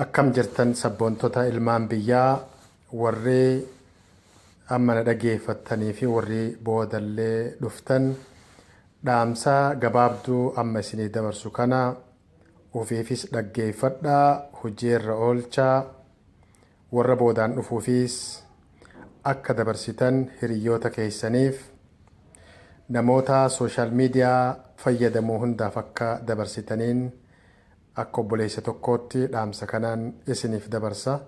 Akkam jirtan sabboontota ilmaan biyyaa warri amma na dhageeffattanii fi warri boodallee dhuftan dhaamsa gabaabduu amma isinii dabarsu kana ofiifis dhaggeeffadhaa, hojiirra oolchaa, warra boodaan dhufuufis akka dabarsitan hiriyoota keessaniif namoota sooshaal miidiyaa fayyadamuu hundaaf akka dabarsitaniin akka obboleessa tokkootti dhaamsa kanaan isiniif dabarsa.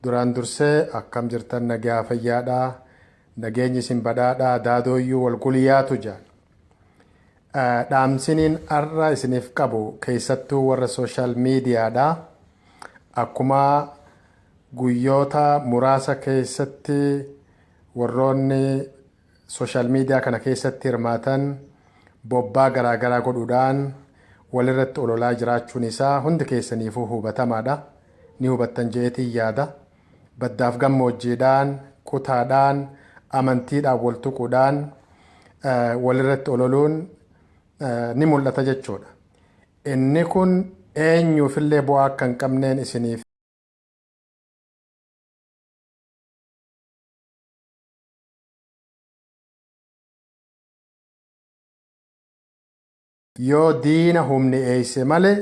Duraan dursee akkam jirtan nagaa fayyaadhaa, nageenyi isin badhaadhaa, daadooyyuu wal guliyyaatu jaan. Dhaamsiniin har'a isiniif qabu keessattuu warra sooshaal miidiyaadhaa akkuma guyyoota muraasa keessatti warroonni sooshaal miidiyaa kana keessatti hirmaatan bobbaa garaagaraa godhuudhaan walirratti ololaa jiraachuun isaa hundi keessaniifuu hubatamaadha. Ni hubattan jeetii yaada. Baddaaf gammoojjiidhaan, kutaadhaan, amantiidhaan wal tuquudhaan walirratti ololuun ni mul'ata jechuudha. Inni kun eenyuufillee bu'aa akka hin qabneen isiniif yoo diina humni eeyse malee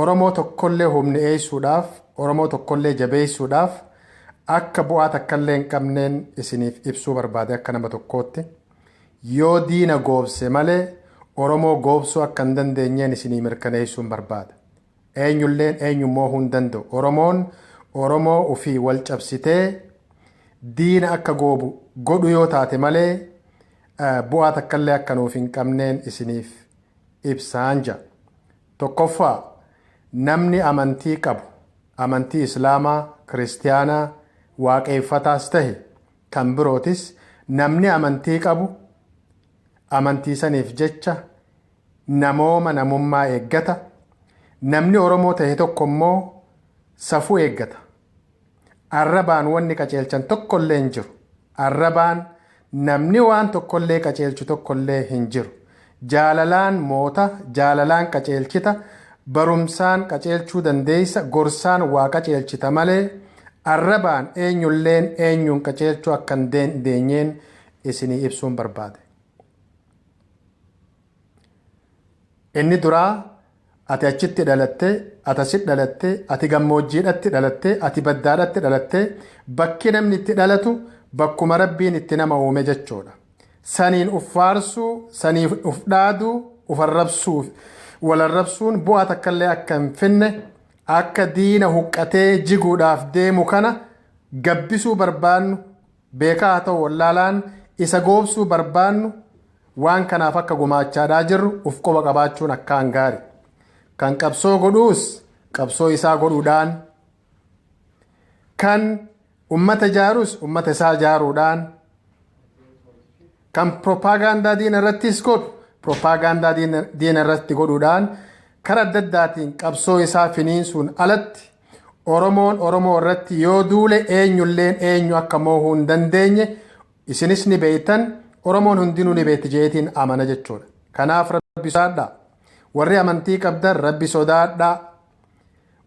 Oromoo tokkollee humni eeysuudhaaf, Oromoo tokkollee jabeessuudhaaf akka bu'aa takkallee hin qabneen isiniif ibsuu barbaade akka nama tokkootti. Yoo diina goobse malee Oromoo goobsuu akka hin dandeenyeen isinii mirkaneessuun barbaada. Eenyulleen eenyummoo hin danda'u. Oromoon Oromoo ofii wal cabsitee diina akka goobu godhu yoo taate malee bu'aa takkallee akka nuuf hin qabneen isiniif ibsaan jira. Tokkoffaa namni amantii qabu, amantii Islaamaa, Kiristiyaanaa, Waaqeeffataas tahe kan birootis namni amantii qabu amantii saniif jecha namummaa eeggata. Namni Oromoo tahe tokko immoo safuu eeggata. Arrabaan wanni qaceelchan tokkollee hin jiru. Arrabaan namni waan tokkollee qaceelchu tokkollee hin jiru. Jaalalaan moota, jaalalaan qaceelchita, barumsaan qaceelchuu dandeessa, gorsaan waa qaceelchita malee arrabaan eenyulleen eenyuun qaceelchuu akka hin dandeenyeen isinii ibsuun barbaade. Inni duraa ati achitti dhalattee, ati asitti dhalattee, ati gammoojjiidhatti dhalattee, ati baddaadhatti dhalattee, bakki namni itti dhalatu bakkuma rabbiin itti nama uume jechuudha. Saniin uffaarsuu, saniif ufdhaaduu, ufarrabsuu, walarrabsuun bu'aa takkallee akka hin finne akka diina huqqatee jiguudhaaf deemu kana gabbisuu barbaannu, beekaa haa ta'u wallaalaan isa goobsuu barbaannu waan kanaaf akka gumaachaadhaa jirru uf qoba qabaachuun akkaan gaari. Kan qabsoo godhuus qabsoo isaa godhuudhaan, kan ummata jaarus ummata isaa jaaruudhaan, kan propaagandaa diina irrattis godhu propaagandaa diina irratti godhuudhaan karaa adda addaatiin qabsoo isaa finiinsuun alatti Oromoon Oromoo irratti yoo duule eenyulleen eenyu akka moohuu hin dandeenye isinis ni beektan, Oromoon hundinuu ni beekti jeetiin amana jechuudha. Kanaaf Rabbi sodaadhaa. Warri amantii qabdan Rabbi sodaadhaa.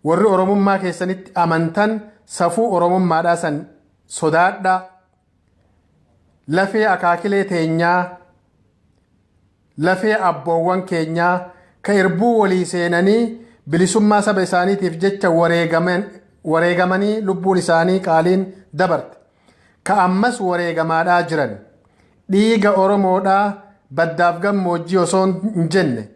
Warri Oromummaa keessanitti amantan safuu Oromummaadhaa san sodaadhaa. Lafee akaakilee teenyaa, lafee abboowwan keenyaa ka irbuu walii seenanii bilisummaa saba isaaniitiif jecha wareegamanii lubbuun isaanii qaaliin dabarte. Ka ammas wareegamaadhaa jiran dhiiga Oromoodhaa baddaaf gammoojjii osoo hin jenne,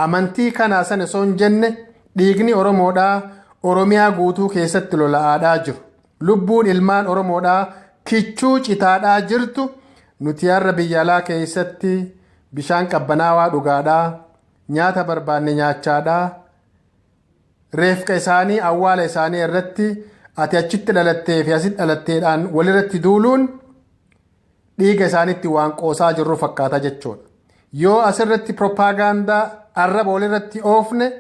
amantii kanaa san osoo hin jenne dhiigni Oromoodhaa Oromiyaa guutuu keessatti lola'aadhaa jiru. Lubbuun ilmaan Oromoodhaa kichuu citaadhaa jirtu. Nuti har'a biyya alaa keessatti bishaan qabbanaawaa dhugaadhaa, nyaata barbaanne nyaachaadhaa, reefka isaanii awwaala isaanii irratti ati achitti dhalattee fi asitti dhalatteedhaan walirratti duuluun dhiiga isaaniitti waan qoosaa jirru fakkaata jechuudha. Yoo asirratti propaagandaa arraba walirratti oofne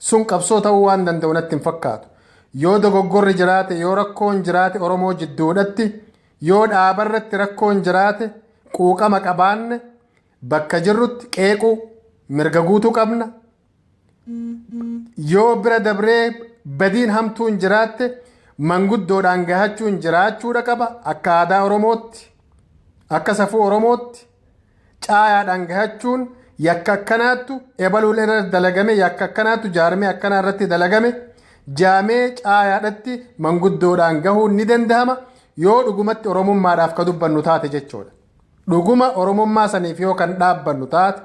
sun qabsoo ta'uu waan danda'u natti hin fakkaatu. Yoo dogoggorri jiraate, yoo rakkoon jiraate Oromoo jidduudhatti, yoo dhaabarratti rakkoon jiraate quuqama qabaanne bakka jirrutti qeequu mirga guutuu qabna. yoo bira dabree badiin hamtuun jiraatte manguddoodhaan gahachuun jiraachuudha qaba akka aadaa Oromootti akka safuu Oromootti caayaadhaan gahachuun yakka akkanaattu ebaluun irra dalagame yakka akkanaattu jaarmee akkanaa irratti dalagame jaamee caayaadhatti manguddoodhaan gahuun ni danda'ama yoo dhugumatti Oromummaadhaaf ka dubbannu taate jechuudha. Dhuguma Oromummaa saniif yoo kan dhaabbannu taate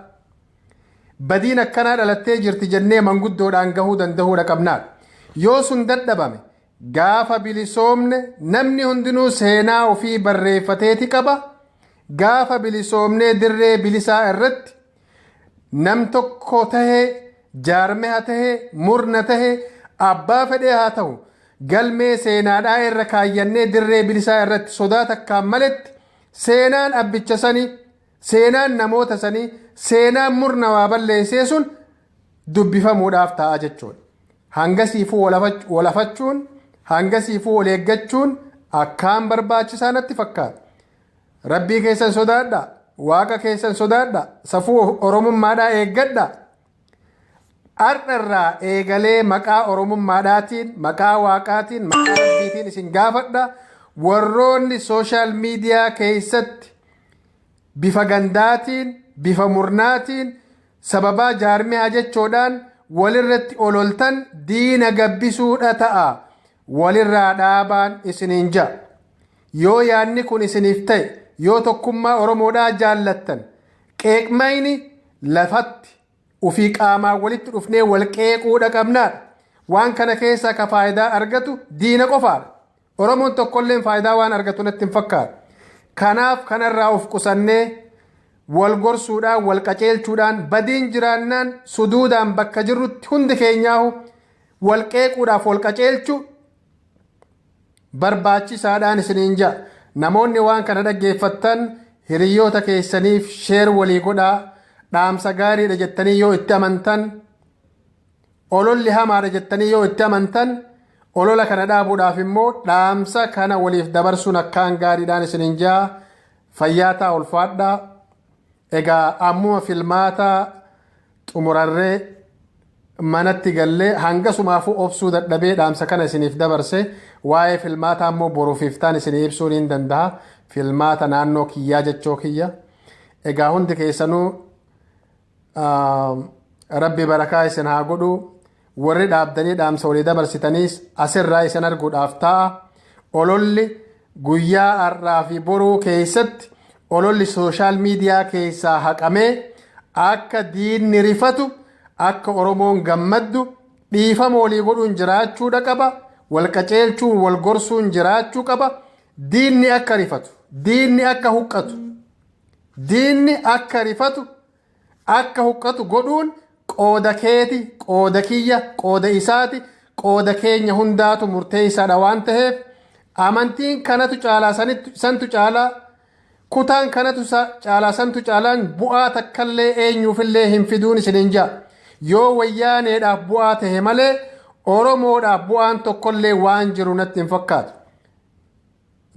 badiin akkanaa dhalattee jirti jennee manguddoodhaan gahuu danda'uudha qabnaadha. Yoo sun dadhabame gaafa bilisoomne namni hundinuu seenaa ofii barreeffateeti qaba. Gaafa bilisoomnee dirree bilisaa irratti nam tokko tahee jaarme haa tahee murna tahee abbaa fedhee haa ta'u galmee seenaadhaa irra kaayyannee dirree bilisaa irratti sodaa takkaan maletti seenaan abbicha sanii seenaan namoota sanii seenaan murna waa balleessee sun dubbifamuudhaaf ta'a jechuudha. Hangasiifuu walafachuun hangasiifuu wal eeggachuun akkaan barbaachisaa natti fakkaata. Rabbii keessan sodaadha waaqa keessan sodaadha safuu Oromummaadhaa eeggadha. Har'arraa eegalee maqaa Oromummaadhaatiin maqaa waaqaatiin maqaa rabbiitiin isin gaafadha. Warroonni sooshaal miidiyaa keessatti bifa gandaatiin bifa murnaatiin sababaa jaarmiyaa jechuudhaan walirratti ololtan diina gabbisuudha ta'a. Walirraa dhaabaan isiniin ja'a. Yoo yaanni kun isiniif ta'e yoo tokkummaa Oromoodhaa jaallattan qeeqmayni lafatti ufii qaamaa walitti dhufnee wal qeequudha qabnaadha. Waan kana keessaa ka faayidaa argatu diina qofaadha. Oromoon tokkolleen faayidaa waan argatu natti hin fakkaatu. Kanaaf kanarraa of qusannee wal gorsuudhaan wal qaceelchuudhaan badiin jiraannaan suduudhaan bakka jirrutti hundi keenyaahu wal qeequudhaaf wal qaceelchu barbaachisaadhaan isiniin ja'a. Namoonni waan kana dhaggeeffattan hiriyoota keessaniif sheer walii godhaa. Dhaamsa gaariidha jettanii yoo itti amantan ololli hamaadha jettanii yoo itti amantan olola kana dhaabuudhaaf immoo dhaamsa kana waliif dabarsuun akkaan gaariidhaan isiniin ja'a. Fayyaataa ulfaadhaa. Egaa ammuma filmaata xumurarree manatti gallee hangasumaafuu obsuu dadhabee dhaamsa kana isiniif dabarse waa'ee filmaata ammoo boruufiftaan isinii ibsuun hin danda'a. Filmaata naannoo kiyyaa jechoo kiyya. Egaa hundi keessanuu rabbi barakaa isin haa godhu. Warri dhaabdanii dhaamsa walii dabarsitaniis asirraa isin arguudhaaf ta'a. Ololli guyyaa har'aa fi boruu keessatti ololli sooshaal miidiyaa keessaa haqamee akka diinni rifatu akka Oromoon gammaddu dhiifama walii godhuun jiraachuudha qaba. Wal qaceelchuun wal gorsuun jiraachuu qaba. Diinni akka rifatu diinni akka huqqatu diinni akka rifatu akka huqqatu godhuun qooda keeti qooda kiyya qooda isaati qooda keenya hundaatu murteessaadha waan ta'eef amantiin kanatu caalaa santu caalaa kutaan kanatu caalaa santu caalaan bu'aa takkallee eenyuufillee hin fiduun isiniin ja'a. Yoo wayyaaneedhaaf bu'aa tahe malee Oromoodhaaf bu'aan tokkollee waan jiru natti hin fakkaatu.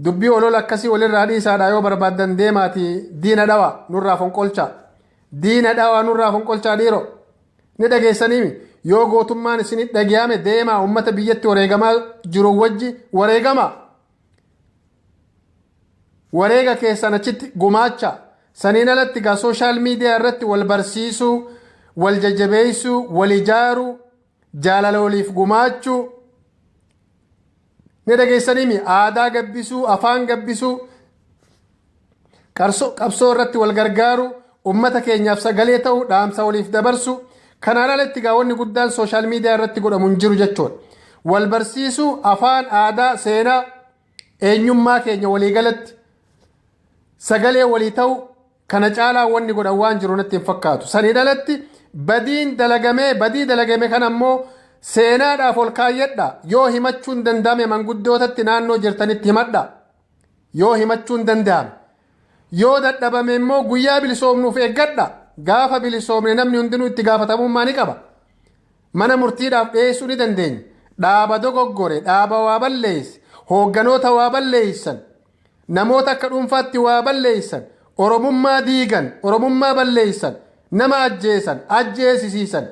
Dubbii olola akkasii walirraa dhiisaadha yoo barbaaddan deemaati diina dhawaa nurraa fonqolchaa. Diina dhawaa nurraa fonqolchaa dhiiroo. Ni dhageessaniimi yoo gootummaan isinit dhagiyame deemaa ummata biyyatti wareegamaa jiru wajji wareegamaa. Wareega keessan achitti gumaacha. Saniin alatti gaa sooshaal miidiyaa irratti wal barsiisuu, wal jajjabeessuu, wal ijaaruu, jaalala waliif gumaachuu. Ni dhageessaniimi aadaa gabbisuu, afaan gabbisuu, qabsoo irratti wal gargaaru, ummata keenyaaf sagalee ta'uu, dhaamsa waliif dabarsu. Kanaan alatti gaa wanni guddaan sooshaal miidiyaa irratti godhamu hin jiru jechuudha. Wal barsiisuu, afaan, aadaa, seenaa, eenyummaa keenya waliigalatti sagalee walii ta'u kana caalaa wanni godhan waan jiru natti hin fakkaatu. Saniin alatti badii dalagame kan ammoo seenaadhaaf ol kaayyadha. Yoo himachuun danda'ame manguddootatti naannoo jirtanitti himadha. Yoo himachuun danda'ame. Yoo dadhabame immoo guyyaa bilisoomnuuf eeggadha. Gaafa bilisoomne namni hundinuu itti gaafatamummaa ni qaba. Mana murtiidhaaf dhiyeessuu ni dandeenya. Dhaaba dogoggore, dhaaba waa balleesse, hoogganoota waa balleessan, namoota akka dhuunfaatti waa balleessan, Oromummaa diigan, Oromummaa balleessan, nama ajjeesan, ajjeesisiisan,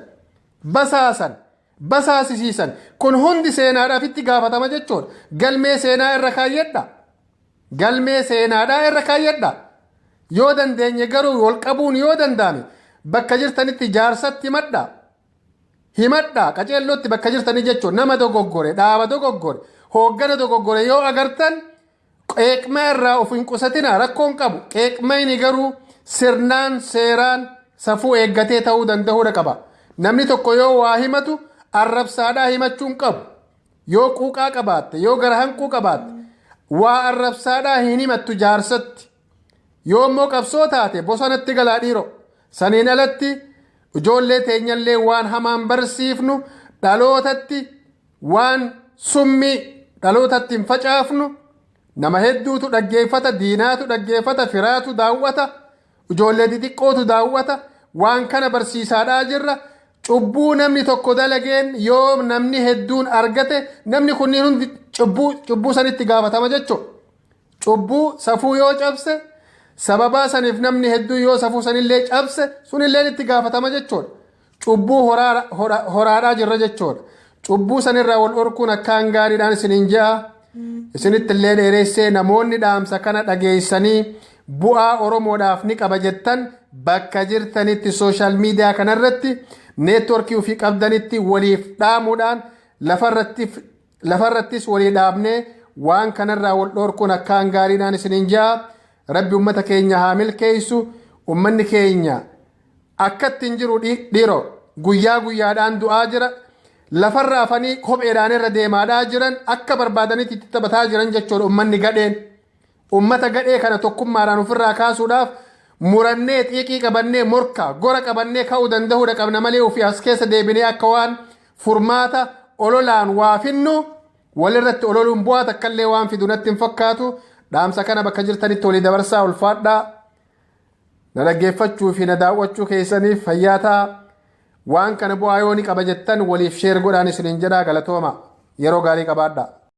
basaasan, basaasisiisan kun hundi seenaadhaaf itti gaafatama jechuudha. Galmee seenaa irra kaayyadha. Galmee seenaadhaa irra kaayyadha. Yoo dandeenye garuu wal qabuun yoo danda'ame bakka jirtanitti jaarsatti himadha qaceellootti bakka jirtanii jechuun nama dogoggore dhaaba dogoggore hooggana dogoggore yoo agartan qeeqma irraa of hin qusatina rakkoon qabu. Qeeqmayni garuu sirnaan seeraan safuu eeggatee ta'uu danda'uudha qaba. Namni tokko yoo waa himatu arrabsaadhaa himachuun qabu. Yoo quuqaa qabaatte yoo gara hanquu qabaatte waa arrabsaadhaa hin himattu jaarsatti. Yoo immoo qabsoo taate bosonatti galaa dhiiroo. Saniin alatti ijoollee teenyallee waan hamaan barsiifnu dhalootatti waan summii dhalootatti hin facaafnu. Nama hedduutu dhaggeeffata, diinaatu dhaggeeffata, firaatu daawwata, ijoollee xixiqqootu daawwata. Waan kana barsiisaadhaa jirra. Cubbuu namni tokko dalageen yoo namni hedduun argate namni kunniin hundi cubbuu sanitti gaafatama jechuudha. Cubbuu safuu yoo cabse sababaa saniif namni hedduu yoo safuu sanillee cabse sunillee itti gaafatama jechuudha. Cubbuu horaadhaa jirra jechuudha. Cubbuu sanirraa wal dhorkuun akkaan gaariidhaan isiniin ja'a. Isinitti illee dheeressee namoonni dhaamsa kana dhageessanii bu'aa Oromoodhaaf ni qaba jettan bakka jirtanitti sooshaal miidiyaa kanarratti neetworkii ofii qabdanitti waliif dhaamuudhaan lafarrattis walii dhaabnee waan kanarraa wal dhorkuun akkaan gaariidhaan isiniin ja'a. Rabbi ummata keenya haa milkeessu. Ummanni keenya akkatti hin jiru dhiiroo guyyaa guyyaadhaan du'aa jira. Lafarraa afanii kopheedhaan irra deemaadhaa jiran akka barbaadanitti itti taphataa jiran jechuudha. Ummanni gadheen ummata gadhee kana tokkummaadhaan ofirraa kaasuudhaaf murannee xiiqii qabannee morka gora qabannee ka'uu danda'uudha qabna malee ofii as keessa deebinee akka waan furmaata ololaan waa finnu walirratti ololuun bu'aa takkallee waan fidu natti hin fakkaatu. Dhaamsa kana bakka jirtanitti walii dabarsaa ulfaadhaa. Na dhaggeeffachuu fi na daawwachuu keessaniif fayyaa ta'a. Waan kana bu'aa yoo ni qaba jettan waliif sheer godhaan isiniin jedhaa galatooma. Yeroo gaarii qabaadhaa.